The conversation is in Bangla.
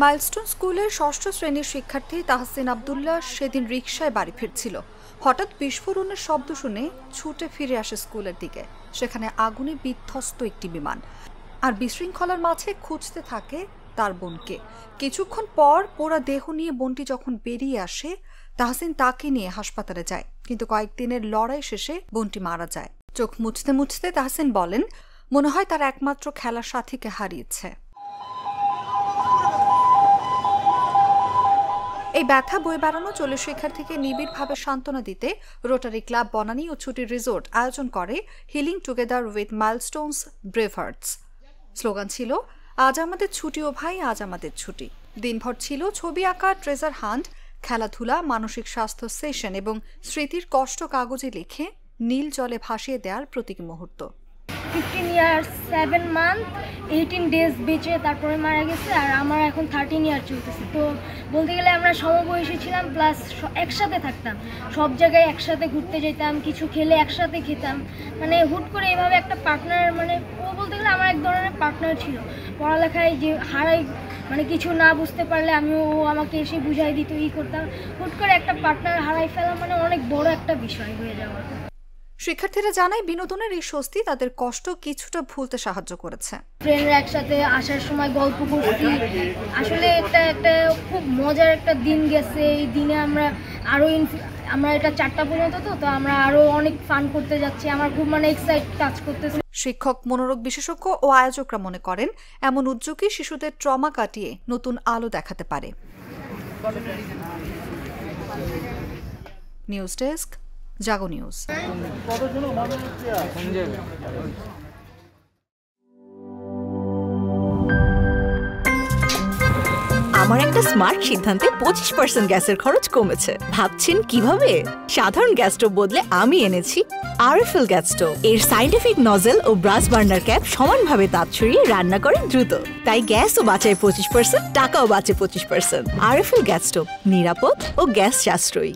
মাইলস্টোন স্কুলের ষষ্ঠ শ্রেণীর শিক্ষার্থী তাহসিন আব্দুল্লাহ সেদিন রিকশায় বাড়ি ফিরছিল। হঠাৎ বিস্ফোরণের শব্দ শুনে ছুটে ফিরে আসে স্কুলের দিকে। সেখানে আগুনে বিধ্বস্ত একটি বিমান, আর বিশৃঙ্খলার মাঝে খুঁজতে থাকে তার বোনকে। কিছুক্ষণ পর পোড়া দেহ নিয়ে বোনটি যখন বেরিয়ে আসে, তাহসিন তাকে নিয়ে হাসপাতালে যায়, কিন্তু কয়েকদিনের লড়াই শেষে বোনটি মারা যায়। চোখ মুছতে মুছতে তাহসিন বলেন, মনে হয় তার একমাত্র খেলার সাথীকে হারিয়েছে। এই ব্যথা বয়ে বেড়ানো 40 শিক্ষার্থীকে নিবিড়ভাবে সান্ত্বনা দিতে রোটারি ক্লাব বনানী ও ছুটির রিসোর্ট আয়োজন করে healing together with milestones brave hearts. Slogan ছিল, আজ আমাদের ছুটি ও ভাই, আজ আমাদের ছুটি। দিনভর ছিল ছবি আঁকা, ট্রেজার হান্ট, খেলাধুলা, মানসিক স্বাস্থ্য সেশন এবং স্মৃতির কষ্ট কাগজে লিখে নীল জলে ভাসিয়ে দেওয়ার প্রতীকী মুহূর্ত। 15 ইয়ার্স 7 মান্থ 18 ডেজ বেঁচে তারপরে মারা গেছে, আর আমার এখন 13 ইয়ার চলতেছে। তো বলতে গেলে আমরা সমবয়সী ছিলাম, প্লাস একসাথে থাকতাম, সব জায়গায় একসাথে ঘুরতে যেতাম, কিছু খেলে একসাথে খেতাম। মানে হুট করে এভাবে একটা পার্টনার, মানে ও বলতে গেলে আমার এক ধরনের পার্টনার ছিল। পড়ালেখায় যে হারাই, মানে কিছু না বুঝতে পারলে ও আমাকে এসে বুঝাই দিত, করতাম। হুট করে একটা পার্টনার হারাই ফেলা মানে অনেক বড় একটা বিষয় হয়ে যাওয়া। শিক্ষার্থীরা জানায়, বিনোদনের এই স্বস্তি তাদের কষ্ট কিছুটা ভুলতে সাহায্য করেছে। ফ্রেন্ডরা একসাথে আসার সময় গল্প করছি, আসলে এটা একটা খুব মজার একটা দিন গেছে। এই দিনে আমরা এটা 4টা পর্যন্ত, তো আমরা আরো অনেক ফান করতে যাচ্ছি। আমার খুব এক্সাইট কাজ করতেছে। শিক্ষক, মনোরোগ বিশেষজ্ঞ ও আয়োজকরা মনে করেন, এমন উদ্যোগই শিশুদের ট্রমা কাটিয়ে নতুন আলো দেখাতে পারে। নিউজ ডেস্ক, জাগো নিউজ। আমার একটা স্মার্ট সিদ্ধান্তে 25% গ্যাসের খরচ কমেছে। ভাবছেন কিভাবে? সাধারণ গ্যাস স্টোভ বদলে আমি এনেছি আরএফএল গ্যাস স্টোভ। এর সাইন্টিফিক নজল ও ব্রাস বার্নার ক্যাপ সমানভাবে তাপ ছড়িয়ে রান্না করে দ্রুত, তাই গ্যাসও বাঁচায় 25%, টাকাও বাঁচে 25%। আরএফএল গ্যাস স্টোভ নিরাপদ ও গ্যাস সাশ্রয়ী।